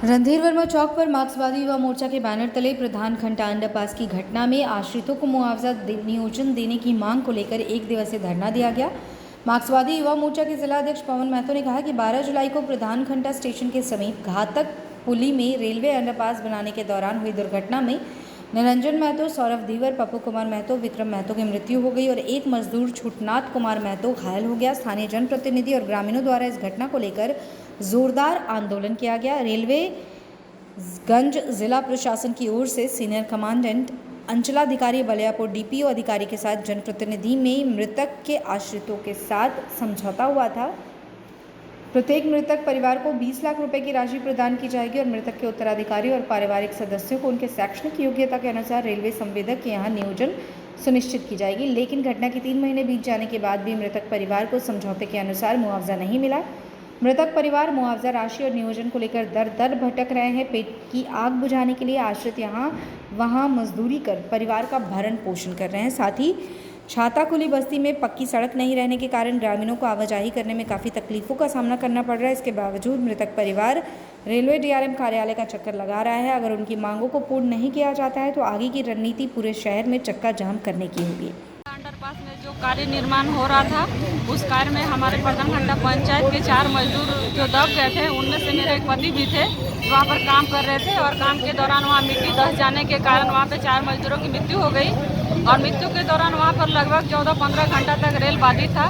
रणधीर वर्मा चौक पर मार्क्सवादी युवा मोर्चा के बैनर तले प्रधान घंटा अंडरपास की घटना में आश्रितों को मुआवजा नियोजन देने की मांग को लेकर एक दिवसीय धरना दिया गया। मार्क्सवादी युवा मोर्चा के जिला अध्यक्ष पवन महतो ने कहा कि 12 जुलाई को प्रधान घंटा स्टेशन के समीप घातक पुली में रेलवे अंडरपास बनाने के दौरान हुई दुर्घटना में निरंजन महतो, सौरभ धीवर, पप्पू कुमार महतो, विक्रम महतो की मृत्यु हो गई और एक मजदूर छूटनाथ कुमार महतो घायल हो गया। स्थानीय जनप्रतिनिधि और ग्रामीणों द्वारा इस घटना को लेकर जोरदार आंदोलन किया गया। रेलवेगंज जिला प्रशासन की ओर से सीनियर कमांडेंट अंचलाधिकारी बलियापुर डीपीओ अधिकारी के साथ जनप्रतिनिधि में मृतक के आश्रितों के साथ समझौता हुआ था। प्रत्येक मृतक परिवार को 20 लाख रुपए की राशि प्रदान की जाएगी और मृतक के उत्तराधिकारी और पारिवारिक सदस्यों को उनके शैक्षणिक योग्यता के अनुसार रेलवे संवेदक के यहाँ नियोजन सुनिश्चित की जाएगी। लेकिन घटना के 3 महीने बीत जाने के बाद भी मृतक परिवार को समझौते के अनुसार मुआवजा नहीं मिला। मृतक परिवार मुआवजा राशि और नियोजन को लेकर दर दर भटक रहे हैं। पेट की आग बुझाने के लिए आश्रित यहाँ वहाँ मजदूरी कर परिवार का भरण पोषण कर रहे हैं। साथ ही छाताकुली बस्ती में पक्की सड़क नहीं रहने के कारण ग्रामीणों को आवाजाही करने में काफ़ी तकलीफों का सामना करना पड़ रहा है। इसके बावजूद मृतक परिवार रेलवे डीआरएम कार्यालय का चक्कर लगा रहा है। अगर उनकी मांगों को पूर्ण नहीं किया जाता है तो आगे की रणनीति पूरे शहर में चक्का जाम करने की होगी। अंडरपास में जो कार्य निर्माण हो रहा था उस कार्य में हमारे प्रधान घंटा पंचायत के 4 मजदूर जो दब गए थे, उनमें से मेरे एक पति भी थे, वहाँ पर काम कर रहे थे और काम के दौरान वहाँ मिट्टी धस जाने के कारण वहाँ पे 4 मजदूरों की मृत्यु हो गई और मृत्यु के दौरान वहाँ पर लगभग 14-15 घंटा तक रेल बाधित था।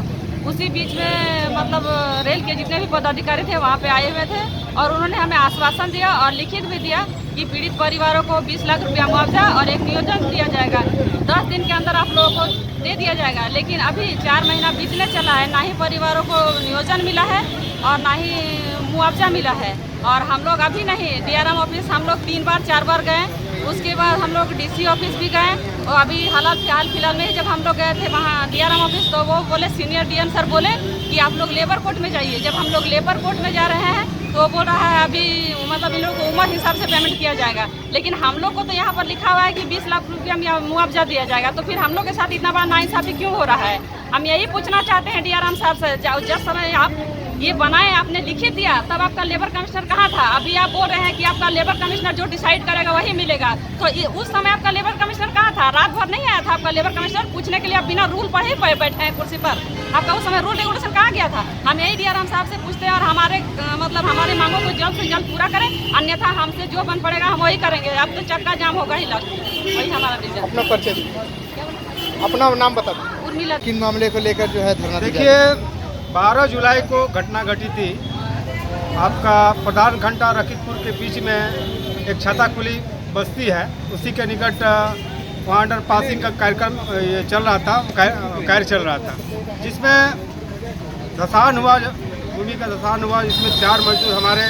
उसी बीच में मतलब रेल के जितने भी पदाधिकारी थे वहाँ पे आए हुए थे और उन्होंने हमें आश्वासन दिया और लिखित भी दिया कि पीड़ित परिवारों को 20 लाख रुपया मुआवजा और एक नियोजन दिया जाएगा। 10 दिन के अंदर आप लोगों को दे दिया जाएगा। लेकिन अभी 4 महीना बीतने चला है, ना ही परिवारों को नियोजन मिला है और ना ही मुआवजा मिला है। और हम लोग अभी नहीं, डीआरएम ऑफिस हम लोग 3 बार 4 बार गए, उसके बाद हम लोग डीसी ऑफिस भी गए और अभी हाल फिलहाल में जब हम लोग गए थे वहाँ डीआरएम ऑफिस तो वो बोले, सीनियर डीएम सर बोले कि आप लोग लेबर कोर्ट में जाइए। जब हम लोग लेबर कोर्ट में जा रहे हैं तो वो बोल रहा है अभी मतलब इन लोगों को उम्र हिसाब से पेमेंट किया जाएगा। लेकिन हम लोग को तो यहाँ पर लिखा हुआ है कि 20 लाख रुपया मुआवजा दिया जाएगा, तो फिर हम लोग के साथ इतना बड़ा नाइंसाफी क्यों हो रहा है? हम यही पूछना चाहते हैं डीआरएम साहब से, जिस समय आप ये बनाए आपने लिखित दिया तब आपका लेबर कमिश्नर कहाँ था? अभी आप बोल रहे हैं कि आपका लेबर कमिश्नर जो डिसाइड करेगा वही मिलेगा, तो उस समय आपका लेबर कमिश्नर कहाँ था? रात भर नहीं आया था आपका लेबर कमिश्नर पूछने के लिए? आप बिना रूल पढ़े बैठे हैं कुर्सी पर, आपका उस समय रूल रेगुलेशन कहाँ गया था? हम यही डीआरएम साहब से पूछते हैं और हमारे मांगों को जल्द से जल्द पूरा करें, अन्यथा हमसे जो बन पड़ेगा हम वही करेंगे। अब तो चक्का जाम होगा ही लग, वही हमारा विजन। अपना परिचय, अपना नाम बता दें। उर्मिला। किन मामले को लेकर जो है धरना? देखिए 12 जुलाई को घटना घटी थी। आपका प्रधान घंटा रकीतपुर के बीच में एक छाताकुली बस्ती है, उसी के निकट वहाँ अंडर पासिंग का कार्यक्रम ये चल रहा था, कार्य चल रहा था, जिसमें धसान हुआ, भूमि का धसान हुआ, जिसमें 4 मजदूर हमारे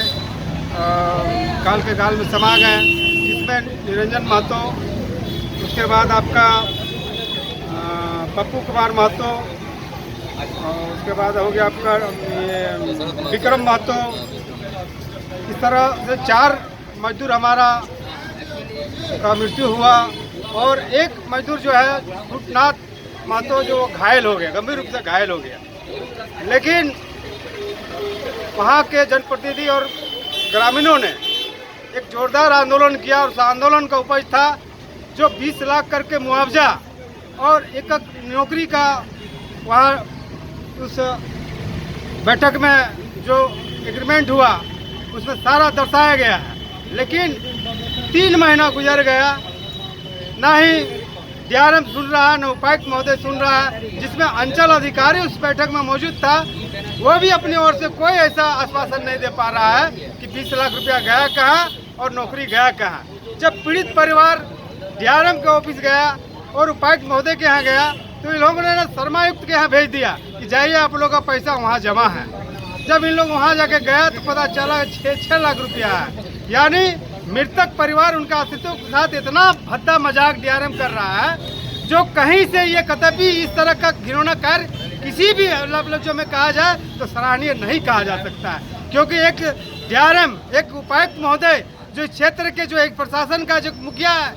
काल के गाल में समा गए, जिसमें निरंजन महतो, उसके बाद आपका पप्पू कुमार महतो, उसके बाद हो गया आपका ये विक्रम महतो। इस तरह से 4 मजदूर हमारा का मृत्यु हुआ और एक मजदूर जो है छूटनाथ महतो जो घायल हो गया, गंभीर रूप से घायल हो गया। लेकिन वहाँ के जनप्रतिनिधि और ग्रामीणों ने एक जोरदार आंदोलन किया और उस आंदोलन का उपज था जो 20 लाख करके मुआवजा और एक नौकरी का वहाँ उस बैठक में जो एग्रीमेंट हुआ उसमें सारा दर्शाया गया है। लेकिन 3 महीना गुजर गया, ना ही डीआरएम सुन रहा है, न उपायुक्त महोदय सुन रहा है, जिसमें अंचल अधिकारी उस बैठक में मौजूद था, वो भी अपनी ओर से कोई ऐसा आश्वासन नहीं दे पा रहा है कि 20 लाख रुपया गया कहाँ और नौकरी गया कहाँ। जब पीड़ित परिवार डीआरएम के ऑफिस गया और उपायुक्त महोदय के यहाँ गया तो इन लोगों ने शर्मायुक्त के यहाँ भेज दिया कि जाइए आप लोगों का पैसा वहाँ जमा है। जब इन लोग वहाँ जाके गया तो पता चला 6 लाख रुपया है। यानी मृतक परिवार उनका अस्तित्व के साथ इतना भद्दा मजाक डीआरएम कर रहा है जो कहीं से ये कतई इस तरह का घिनौना कार्य किसी भी लफ्जों में कहा जाए तो सराहनीय नहीं कहा जा सकता है। क्योंकि एक डीआरएम, एक उपायुक्त महोदय जो क्षेत्र के जो एक प्रशासन का जो मुखिया है,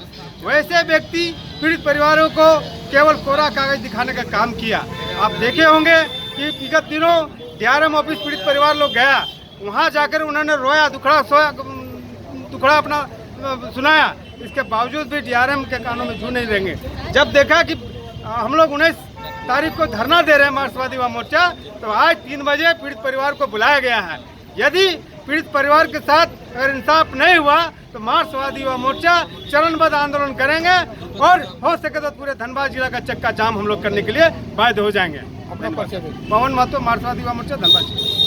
वैसे व्यक्ति पीड़ित परिवारों को केवल कोरा कागज दिखाने का काम किया। आप देखे होंगे कि विगत दिनों डीआरएम ऑफिस पीड़ित परिवार लोग गया, वहाँ जाकर उन्होंने रोया, दुखड़ा सोया, टुकड़ा अपना सुनाया, इसके बावजूद भी डीआरएम के कानों में जू नहीं देंगे। जब देखा कि हम लोग 19 तारीख को धरना दे रहे हैं मार्क्सवादी युवा मोर्चा, तो आज 3 बजे पीड़ित परिवार को बुलाया गया है। यदि पीड़ित परिवार के साथ अगर इंसाफ नहीं हुआ तो मार्क्सवादी युवा मोर्चा चरणबद्ध आंदोलन करेंगे और हो सके तो पूरे धनबाद जिला का चक्का जाम हम लोग करने के लिए बाध्य हो जाएंगे। अपना परिचय दीजिए। पवन महतो, मार्क्सवादी युवा मोर्चा, धनबाद।